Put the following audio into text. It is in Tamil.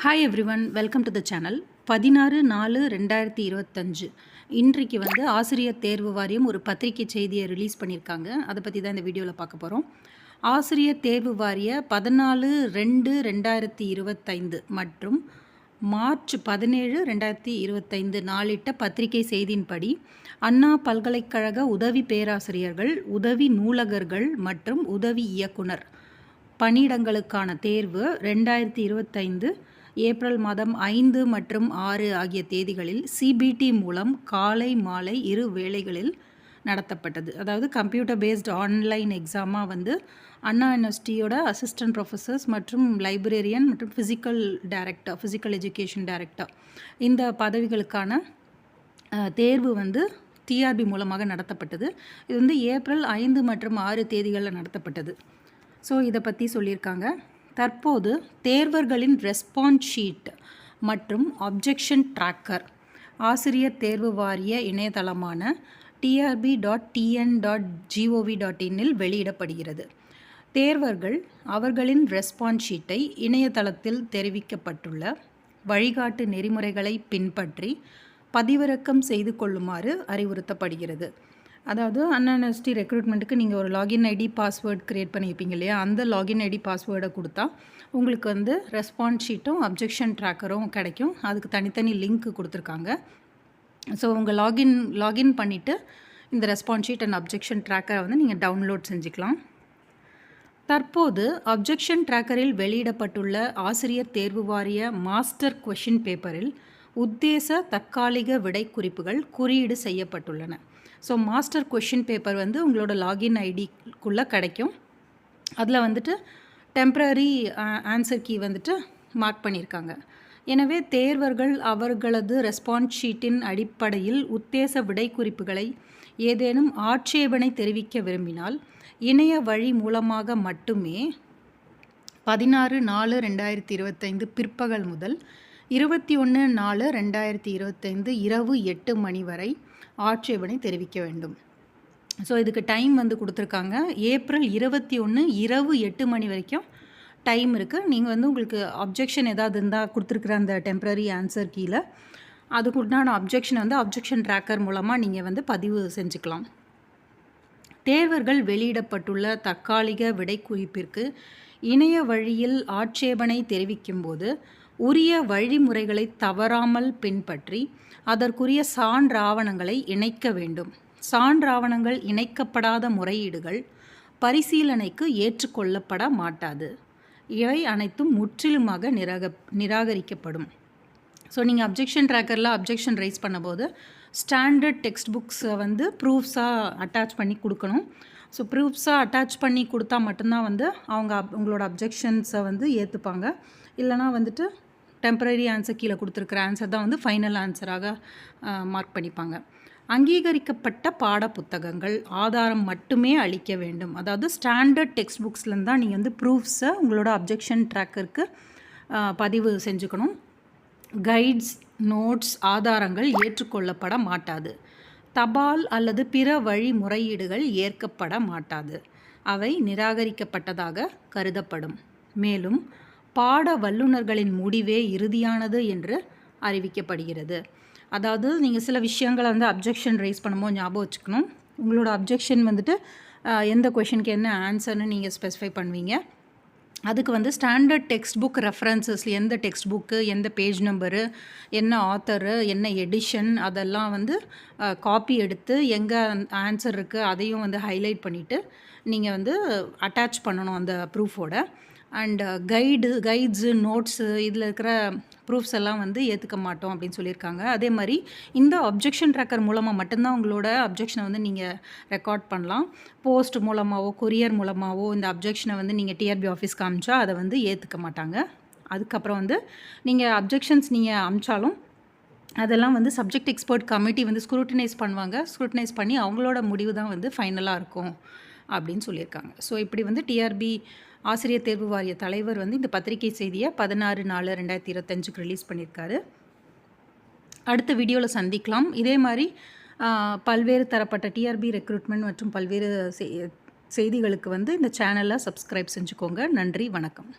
Hi everyone, welcome to the channel. 16/4/2025 இன்றைக்கு ஆசிரியர் தேர்வு வாரியம் ஒரு பத்திரிகை செய்தியை ரிலீஸ் பண்ணியிருக்காங்க. அதை பற்றி தான் இந்த வீடியோவில் பார்க்க போகிறோம். ஆசிரியர் தேர்வு வாரிய 14/2/2025 மற்றும் மார்ச் 17/2025 நாளிட்ட பத்திரிகை செய்தியின்படி அண்ணா பல்கலைக்கழக உதவி பேராசிரியர்கள், உதவி நூலகர்கள் மற்றும் உதவி இயக்குனர் பணியிடங்களுக்கான தேர்வு 2025 ஏப்ரல் மாதம் 5 மற்றும் 6 ஆகிய தேதிகளில் சிபிடி மூலம் காலை மாலை இரு வேளைகளில் நடத்தப்பட்டது. அதாவது கம்ப்யூட்டர் பேஸ்ட் ஆன்லைன் எக்ஸாமாக அண்ணா யூனிவர்சிட்டியோட அசிஸ்டன்ட் ப்ரொஃபஸர்ஸ் மற்றும் லைப்ரரியன் மற்றும் ஃபிசிக்கல் எஜுகேஷன் டைரக்டர் இந்த பதவிகளுக்கான தேர்வு டிஆர்பி மூலமாக நடத்தப்பட்டது. இது ஏப்ரல் 5 மற்றும் 6 தேதிகளில் நடத்தப்பட்டது. ஸோ இதை பற்றி சொல்லியிருக்காங்க. தற்போது தேர்வர்களின் ரெஸ்பான்ஸ் ஷீட் மற்றும் அப்ஜெக்ஷன் ட்ராக்கர் ஆசிரியர் தேர்வு வாரிய இணையதளமான trb.tn.gov.in வெளியிடப்படுகிறது. தேர்வர்கள் அவர்களின் ரெஸ்பான்ஸ் ஷீட்டை இணையதளத்தில் தெரிவிக்கப்பட்டுள்ள வழிகாட்டு நெறிமுறைகளை பின்பற்றி பதிவிறக்கம் செய்து கொள்ளுமாறு அறிவுறுத்தப்படுகிறது. அதாவது அண்ணா யூனிவர்சிட்டி ரெக்ரூட்மெண்ட்டுக்கு நீங்கள் ஒரு லாகின் ஐடி பாஸ்வேர்டு க்ரியேட் பண்ணியிருப்பீங்க இல்லையா, அந்த லாகின் ஐடி பாஸ்வேர்டை கொடுத்தா உங்களுக்கு ரெஸ்பான்ஸ் ஷீட்டும் அப்ஜெக்ஷன் ட்ராக்கரும் கிடைக்கும். அதுக்கு தனித்தனி லிங்க் கொடுத்துருக்காங்க. ஸோ உங்கள் லாகின் பண்ணிவிட்டு இந்த ரெஸ்பான்ஸ் ஷீட் அண்ட் அப்ஜெக்ஷன் ட்ராக்கரை நீங்கள் டவுன்லோட் செஞ்சுக்கலாம். தற்போது அப்ஜெக்ஷன் ட்ராக்கரில் வெளியிடப்பட்டுள்ள ஆசிரியர் தேர்வு வாரிய மாஸ்டர் கொஷின் பேப்பரில் உத்தேச தற்காலிக விடை குறிப்புகள் குறியீடு செய்யப்பட்டுள்ளன. ஸோ மாஸ்டர் கொஷின் பேப்பர் உங்களோட லாகின் ஐடிக்குள்ளே கிடைக்கும். அதில் டெம்ப்ரரி ஆன்சர் கீ மார்க் பண்ணியிருக்காங்க. எனவே தேர்வர்கள் அவர்களது ரெஸ்பான்ஸ் ஷீட்டின் அடிப்படையில் உத்தேச விடை குறிப்புகளை ஏதேனும் ஆட்சேபனை தெரிவிக்க விரும்பினால் இணைய வழி மூலமாக மட்டுமே 16/4/2025 பிற்பகல் முதல் 21/4/2025 இரவு 8 மணி வரை ஆட்சேபனை தெரிவிக்க வேண்டும். ஸோ இதுக்கு டைம் கொடுத்துருக்காங்க. ஏப்ரல் 21 இரவு 8 மணி வரைக்கும் டைம் இருக்குது. நீங்கள் உங்களுக்கு அப்ஜெக்ஷன் ஏதாவது இருந்தால் கொடுத்துருக்குற அந்த டெம்ப்ரரி ஆன்சர் கீழே அதுக்கு உண்டான அப்ஜெக்ஷன் அப்ஜெக்ஷன் ட்ராக்கர் மூலமாக நீங்கள் பதிவு செஞ்சுக்கலாம். தேர்வர்கள் வெளியிடப்பட்டுள்ள தற்காலிக விடை குறிப்பிற்கு இணைய வழியில் ஆட்சேபனை தெரிவிக்கும்போது உரிய வழிமுறைகளை தவறாமல் பின்பற்றி அதற்குரிய சான்றாவணங்களை இணைக்க வேண்டும். சான்றாவணங்கள் இணைக்கப்படாத முறையீடுகள் பரிசீலனைக்கு ஏற்றுக்கொள்ளப்பட மாட்டாது. இவை அனைத்தும் முற்றிலுமாக நிராகரிக்கப்படும். ஸோ நீங்கள் அப்ஜெக்ஷன் ட்ராக்கரில் அப்ஜெக்ஷன் ரைஸ் பண்ணும்போது ஸ்டாண்டர்ட் டெக்ஸ்ட் புக்ஸை ப்ரூஃப்ஸாக அட்டாச் பண்ணி கொடுக்கணும். ஸோ ப்ரூஃப்ஸாக அட்டாச் பண்ணி கொடுத்தா மட்டும்தான் அவங்க உங்களோட அப்ஜெக்ஷன்ஸை ஏற்றுப்பாங்க. இல்லைனா டெம்பரரி ஆன்சர் கீழே கொடுத்துருக்குற ஆன்சர் தான் ஃபைனல் ஆன்சராக மார்க் பண்ணிப்பாங்க. அங்கீகரிக்கப்பட்ட பாட புத்தகங்கள் ஆதாரம் மட்டுமே அளிக்க வேண்டும். அதாவது ஸ்டாண்டர்ட் டெக்ஸ்ட் புக்ஸ்லேருந்து தான் நீங்கள் ப்ரூஃப்ஸை உங்களோட அப்ஜெக்ஷன் ட்ராக்கருக்கு பதிவு செஞ்சுக்கணும். கைட்ஸ், நோட்ஸ், ஆதாரங்கள் ஏற்றுக்கொள்ளப்பட மாட்டாது. தபால் அல்லது பிற வழிமுறையீடுகள் ஏற்கப்பட மாட்டாது. அவை நிராகரிக்கப்பட்டதாக கருதப்படும். மேலும் பாட வல்லுநர்களின் முடிவே இறுதியானது என்று அறிவிக்கப்படுகிறது. அதாவது நீங்கள் சில விஷயங்களை அப்ஜெக்ஷன் ரைஸ் பண்ணும்போது ஞாபகம் வச்சுக்கணும். உங்களோட அப்ஜெக்ஷன் எந்த கொஷனுக்கு என்ன ஆன்சர்னு நீங்கள் ஸ்பெசிஃபை பண்ணுவீங்க. அதுக்கு ஸ்டாண்டர்ட் டெக்ஸ்ட் புக் ரெஃபரன்சஸ், எந்த டெக்ஸ்ட் புக்கு, எந்த பேஜ் நம்பரு, என்ன ஆத்தரு, என்ன எடிஷன், அதெல்லாம் காப்பி எடுத்து எங்கே ஆன்சர் இருக்குது அதையும் ஹைலைட் பண்ணிவிட்டு நீங்கள் அட்டாச் பண்ணணும் அந்த ப்ரூஃபோட. அண்ட் கைட்ஸு, நோட்ஸு இதில் இருக்கிற ப்ரூஃப்ஸ் எல்லாம் ஏற்றுக்க மாட்டோம் அப்படின்னு சொல்லியிருக்காங்க. அதே மாதிரி இந்த அப்ஜெக்ஷன் ட்ராக்கர் மூலமாக மட்டும்தான் உங்களோட அப்ஜெக்ஷனை நீங்கள் ரெக்கார்ட் பண்ணலாம். போஸ்ட் மூலமாகவோ கொரியர் மூலமாகவோ இந்த அப்ஜெக்ஷனை நீங்கள் டிஆர்பி ஆஃபீஸ்க்கு அமிச்சா அதை ஏற்றுக்க மாட்டாங்க. அதுக்கப்புறம் நீங்கள் அப்ஜெக்ஷன்ஸ் நீங்கள் அமிச்சாலும் அதெல்லாம் சப்ஜெக்ட் எக்ஸ்பர்ட் கமிட்டி ஸ்க்ரூட்டினைஸ் பண்ணுவாங்க. ஸ்க்ரூட்டினைஸ் பண்ணி அவங்களோட முடிவு தான் ஃபைனலாக இருக்கும் அப்படின்னு சொல்லியிருக்காங்க. ஸோ இப்படி டிஆர்பி ஆசிரியர் தேர்வு வாரிய தலைவர் இந்த பத்திரிகை செய்தியை 16/4/2025 ரிலீஸ் பண்ணியிருக்காரு. அடுத்த வீடியோவில் சந்திக்கலாம். இதே மாதிரி பல்வேறு தரப்பட்ட டிஆர்பி ரெக்ரூட்மெண்ட் மற்றும் பல்வேறு செய்திகளுக்கு இந்த சேனலை சப்ஸ்கிரைப் செஞ்சுக்கோங்க. நன்றி, வணக்கம்.